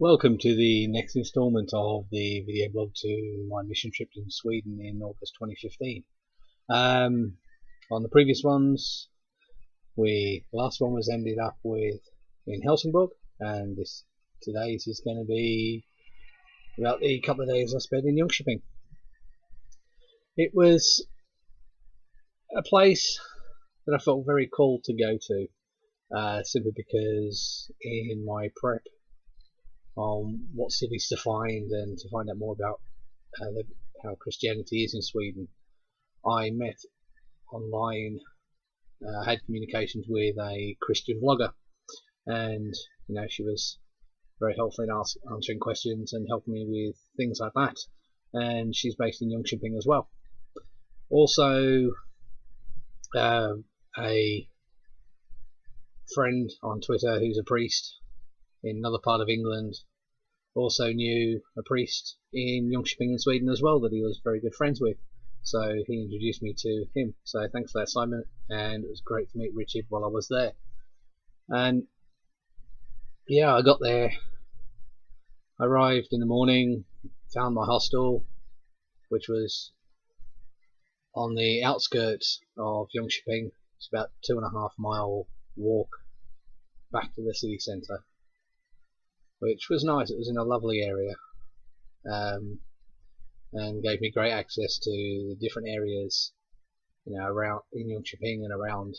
Welcome to the next installment of the video blog to my mission trip in Sweden in August 2015. On the previous ones, last one was ended up with in Helsingborg, and today's is going to be about the couple of days I spent in Jonkoping. It was a place that I felt very called to go to, simply because in my prep on what cities to find and to find out more about how Christianity is in Sweden, I met online, had communications with a Christian vlogger, and she was very helpful in answering questions and helping me with things like that. And she's based in Jonkoping as well. Also, a friend on Twitter who's a priest in another part of England also knew a priest in Jonkoping in Sweden as well that he was very good friends with, so he introduced me to him. So thanks for that, Simon, and it was great to meet Richard while I was there. And yeah, I got there, arrived in the morning, found my hostel, which was on the outskirts of Jonkoping. It's about 2.5 mile walk back to the city centre, which was nice. It was in a lovely area, and gave me great access to the different areas, around in Jonkoping and around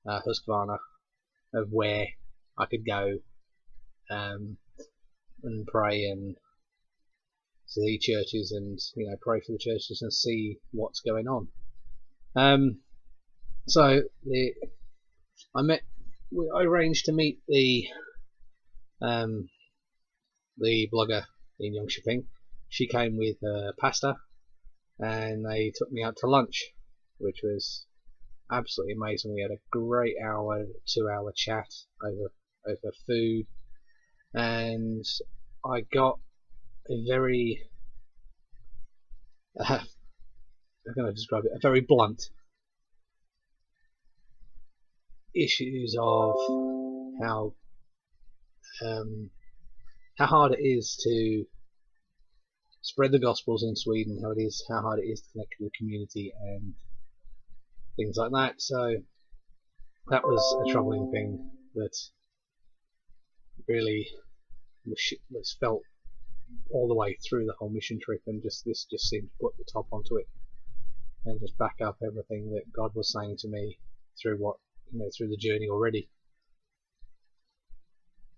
Husqvarna, of where I could go and pray and see churches and pray for the churches and see what's going on. So I arranged to meet the blogger in Jonkoping. She came with her pastor, and they took me out to lunch, which was absolutely amazing. We had a great 2-hour chat over food, and I got a very how can I describe it? A very blunt issues of how hard it is to spread the Gospels in Sweden, how hard it is to connect with the community and things like that. So that was a troubling thing that really was felt all the way through the whole mission trip, and this just seemed to put the top onto it and just back up everything that God was saying to me through through the journey already.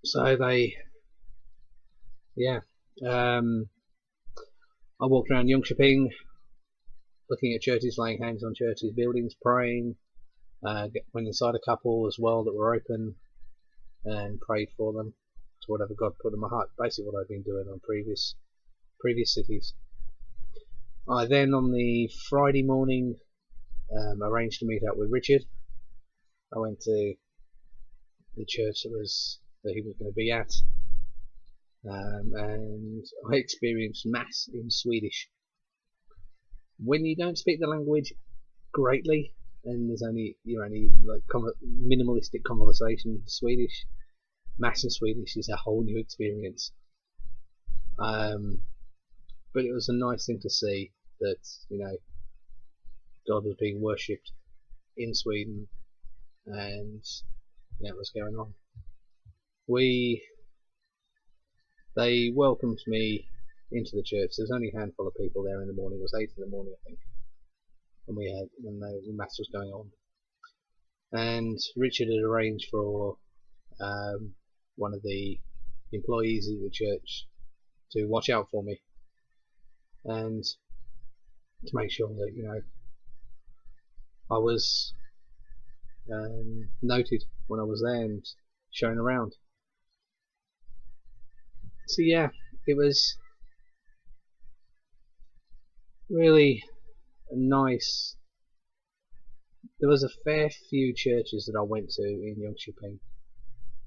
So I walked around Jonkoping, looking at churches, laying hands on churches, buildings, praying. Went inside a couple as well that were open and prayed for them to whatever God put in my heart. Basically, what I've been doing on previous cities. I then, on the Friday morning, arranged to meet up with Richard. I went to the church that he was going to be at. And I experienced Mass in Swedish. When you don't speak the language greatly, and there's only minimalistic conversation in Swedish, Mass in Swedish is a whole new experience. But it was a nice thing to see that God was being worshipped in Sweden, and it was going on. They welcomed me into the church. There's only a handful of people there in the morning. It was 8 in the morning, I think, when the mass was going on. And Richard had arranged for one of the employees of the church to watch out for me and to make sure that I was noted when I was there and shown around. So yeah, it was really nice. There was a fair few churches that I went to in Jonkoping.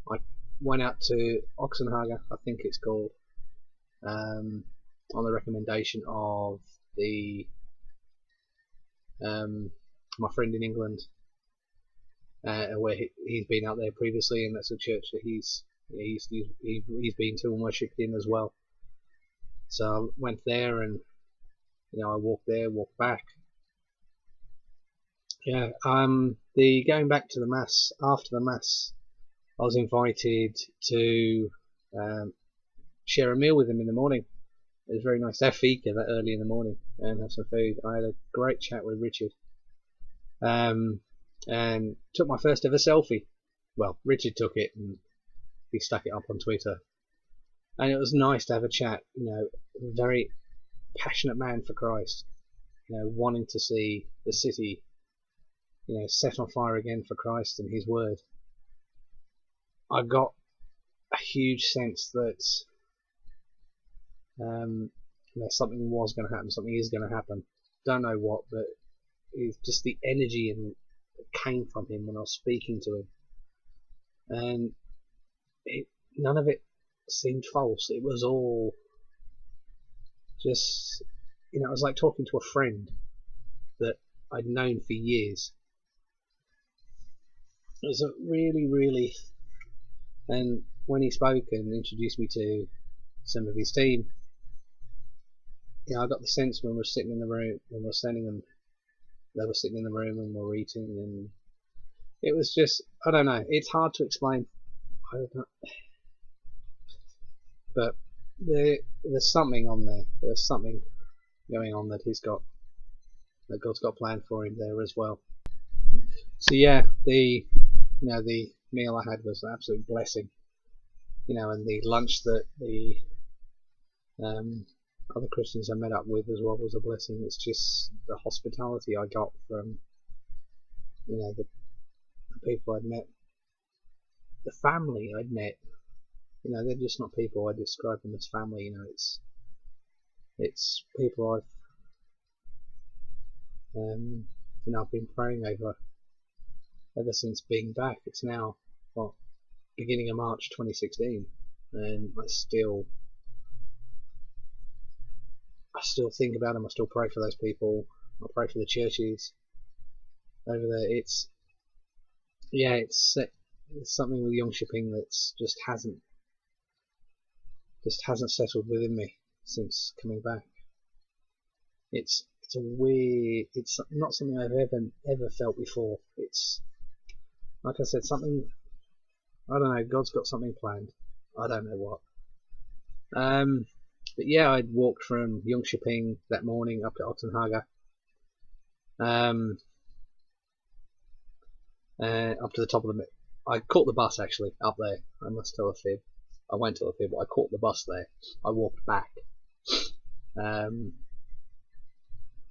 I went out to Oxenhaga, I think it's called, on the recommendation of my friend in England, where he's been out there previously, and that's a church that he's He's been to and worshipped in as well. So I went there, and I walked there, walked back. Yeah. The going back to the mass, after the mass, I was invited to share a meal with him in the morning. It was very nice to have fika that early in the morning and have some food. I had a great chat with Richard, and took my first ever selfie. Well, Richard took it and he stuck it up on Twitter, and it was nice to have a chat. A very passionate man for Christ. Wanting to see the city, set on fire again for Christ and His Word. I got a huge sense that something was going to happen, something is going to happen. Don't know what, but it's just the energy that came from him when I was speaking to him, and none of it seemed false. It was all just, it was like talking to a friend that I'd known for years. It was a really, and when he spoke and introduced me to some of his team, I got the sense when we were sitting in the room, when we were standing, and they were sitting in the room and we were eating, and it was just, I don't know, it's hard to explain. I don't know. But there's something on there. There's something going on that God's got planned for him there as well. So yeah, the meal I had was an absolute blessing. And the lunch that the other Christians I met up with as well was a blessing. It's just the hospitality I got from the people I'd met, the family I'd met. They're just not people I describe them as family. It's people I've been praying over ever since being back. It's now beginning of March 2016, and I still think about them. I still pray for those people. I pray for the churches over there. It's something with Jonkoping that's just hasn't settled within me since coming back. It's a weird. It's not something I've ever felt before. It's like I said, something. I don't know. God's got something planned. I don't know what. But yeah, I'd walked from Jonkoping that morning up to Ottenhaga. Up to the top of the. I caught the bus actually up there. I must tell a fib. I won't tell a fib, but I caught the bus there. I walked back.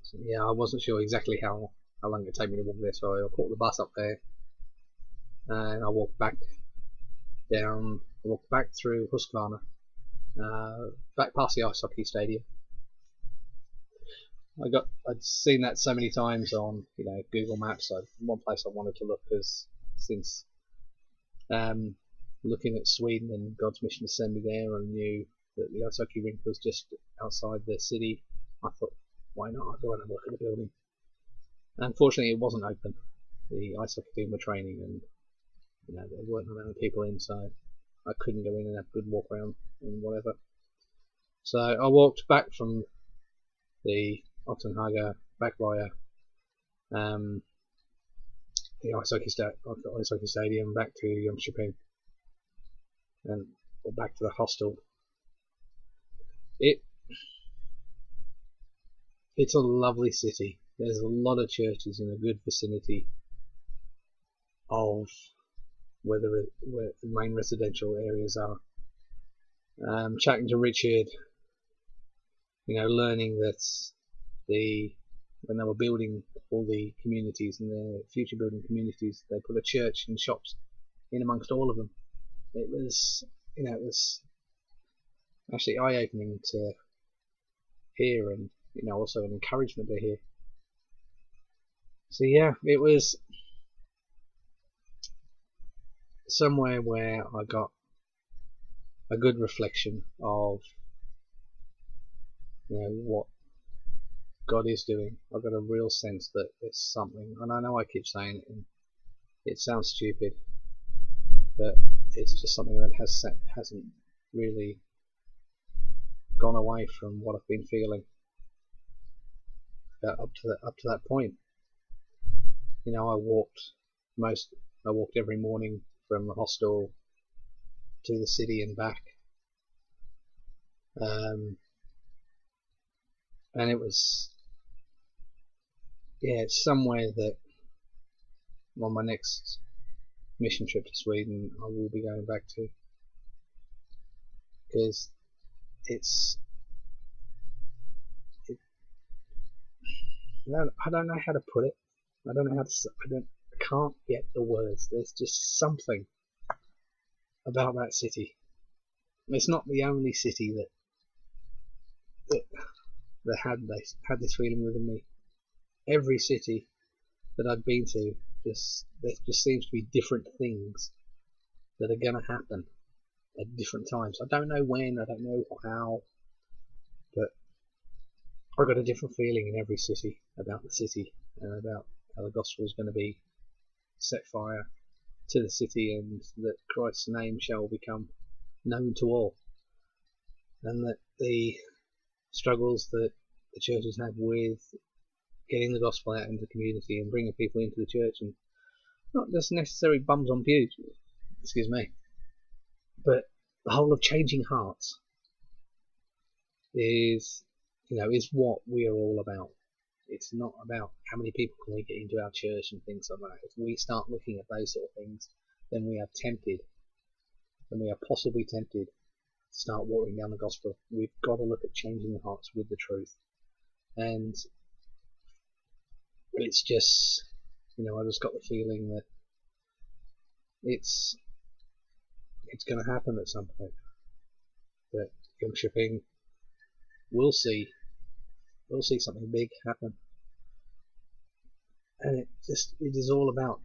So yeah, I wasn't sure exactly how long it would take me to walk there, so I caught the bus up there, and I walked back down. I walked back through Huskvarna, back past the ice hockey stadium. I'd seen that so many times on Google Maps. One place I wanted to look, because since looking at Sweden and God's mission to send me there, and knew that the ice hockey rink was just outside the city, I thought, why not? I'll go and look at the building. Unfortunately, it wasn't open. The ice hockey team were training, and there weren't that many people in, so I couldn't go in and have a good walk around and whatever. So I walked back from the Ottenhaga back via the ice hockey stadium back to Jonkoping, and back to the hostel. It's a lovely city. There's a lot of churches in a good vicinity of where the main residential areas are. Chatting to Richard, learning that when they were building all the communities and the future building communities, they put a church and shops in amongst all of them. It was actually eye-opening to hear, and also an encouragement to hear. So yeah, it was somewhere where I got a good reflection of what God is doing. I got a real sense that there's something, and I know I keep saying it and it sounds stupid, but it's just something that hasn't really gone away from what I've been feeling up to that point. You know, I walked every morning from the hostel to the city and back, and it was, yeah, it's somewhere that on my next mission trip to Sweden I will be going back to, because it's I don't know how to put it. I don't know how to. I can't get the words. There's just something about that city. It's not the only city that had this feeling within me. Every city that I've been to, there just seems to be different things that are going to happen at different times. I don't know when, I don't know how, but I've got a different feeling in every city about the city and about how the gospel is going to be set fire to the city, and that Christ's name shall become known to all, and that the struggles that the churches have with getting the gospel out into the community and bringing people into the church, and not just necessarily bums on pews, excuse me, but the whole of changing hearts is what we are all about. It's not about how many people can we get into our church and things like that. If we start looking at those sort of things, then we are tempted, and we are possibly tempted to start watering down the gospel. We've got to look at changing the hearts with the truth. And it's just, I just got the feeling that it's going to happen at some point. That Jonkoping will see something big happen. And it is all about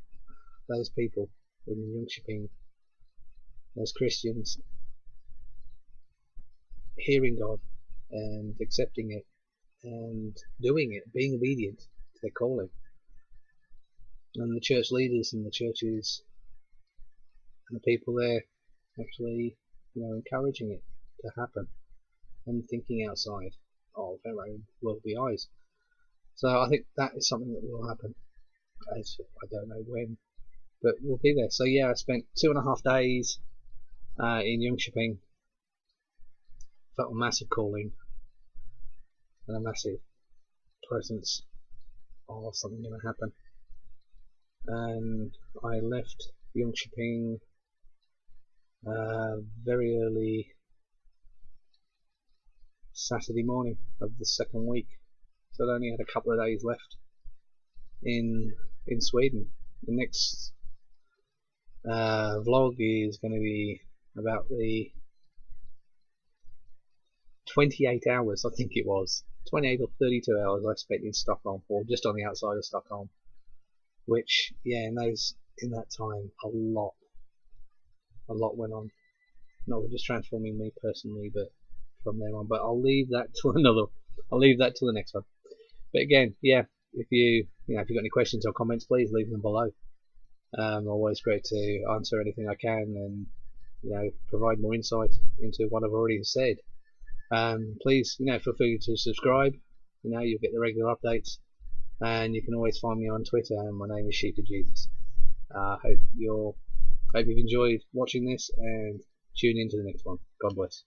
those people within Jonkoping, those Christians, hearing God and accepting it and doing it, being obedient to their calling. And the church leaders and the churches and the people there actually, encouraging it to happen and thinking outside of their own worldly eyes. So I think that is something that will happen. I don't know when, but we'll be there. So yeah, I spent 2.5 days in Jonkoping. Felt a massive calling and a massive presence of something going to happen. And I left Jonkoping very early Saturday morning of the second week, so I only had a couple of days left in Sweden. The next vlog is going to be about the 28 hours, I think it was 28 or 32 hours I spent in Stockholm, or just on the outside of Stockholm, which, yeah, in that time a lot went on, not just transforming me personally, but from there on. But I'll leave that till the next one. But again, yeah, if you've got any questions or comments, please leave them below. Always great to answer anything I can, and provide more insight into what I've already said. Please, feel free to subscribe. You'll get the regular updates, and you can always find me on Twitter, and my name is Sheep of Jesus. Hope you've enjoyed watching this, and tune in to the next one. God bless.